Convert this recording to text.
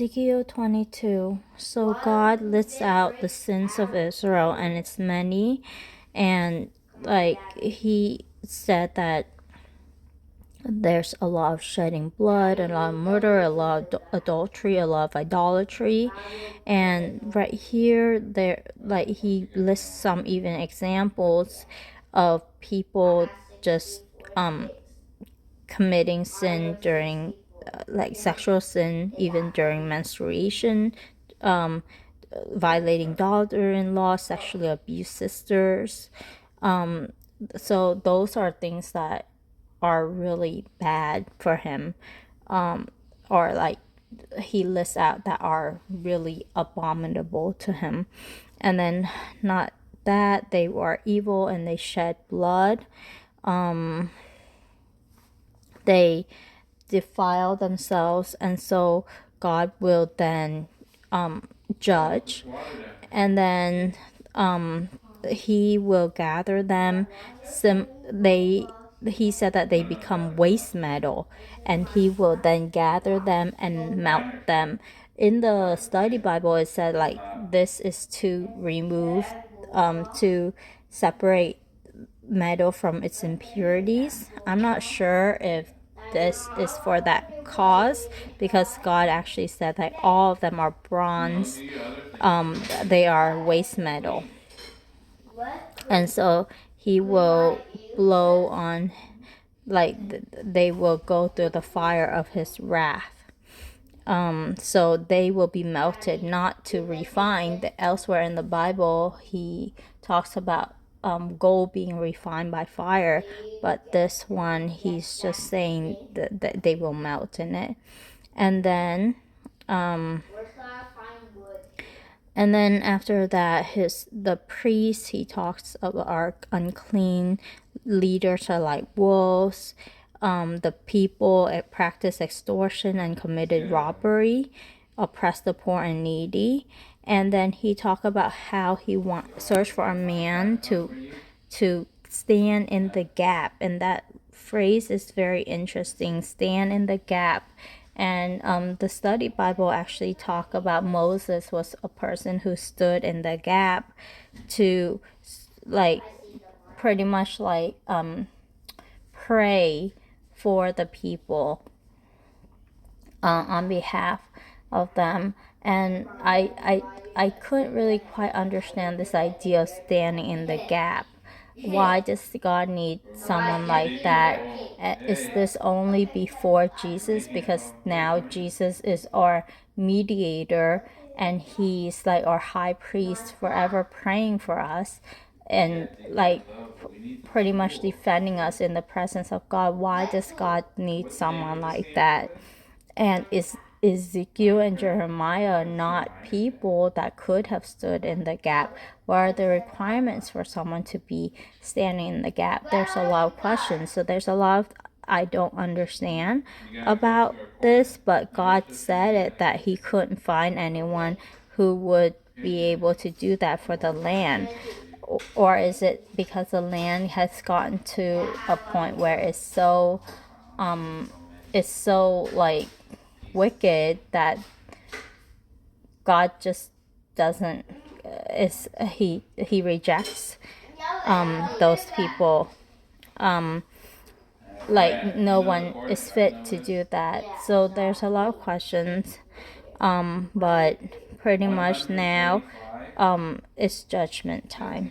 Ezekiel 22. So God lists out the sins of Israel, and it's many. And he said that there's a lot of shedding blood, a lot of murder, a lot of adultery, a lot of idolatry. And right here, he lists some even examples of people just committing sin during sexual sin, even during menstruation, violating daughter-in-law, sexually abuse sisters. So those are things that are really bad for him, or he lists out that are really abominable to him. And then not that they were evil and they shed blood, they defile themselves, and so God will then judge, and then he will gather them. He said that they become waste metal, and he will then gather them and melt them. In the study Bible, it said this is to remove, to separate metal from its impurities. I'm not sure if this is for that cause, because God actually said that all of them are bronze. They are waste metal, and so he will blow on, they will go through the fire of his wrath. So they will be melted, not to refine. Elsewhere in the Bible, he talks about gold being refined by fire, but this one, he's just saying that they will melt in it. And then after that, the priests, he talks about, are unclean. Leaders are like wolves. The people practice extortion and committed robbery, oppress the poor and needy. And then he talked about how he search for a man to stand in the gap, and that phrase is very interesting. Stand in the gap. And the study Bible actually talk about Moses was a person who stood in the gap to pretty much pray for the people, on behalf of them. And I couldn't really quite understand this idea of standing in the gap. Why does God need someone like that? Is this only before Jesus? Because now Jesus is our mediator, and he's like our high priest, forever praying for us, and pretty much defending us in the presence of God. Why does God need someone like that? And is Ezekiel and Jeremiah not people that could have stood in the gap? What are the requirements for someone to be standing in the gap? There's a lot of questions. So there's a lot of I don't understand about this, but God said it, that he couldn't find anyone who would be able to do that for the land. Or is it because the land has gotten to a point where it's so wicked that God just doesn't, is he rejects those people. No one is fit to do that. So there's a lot of questions, but pretty much now it's judgment time.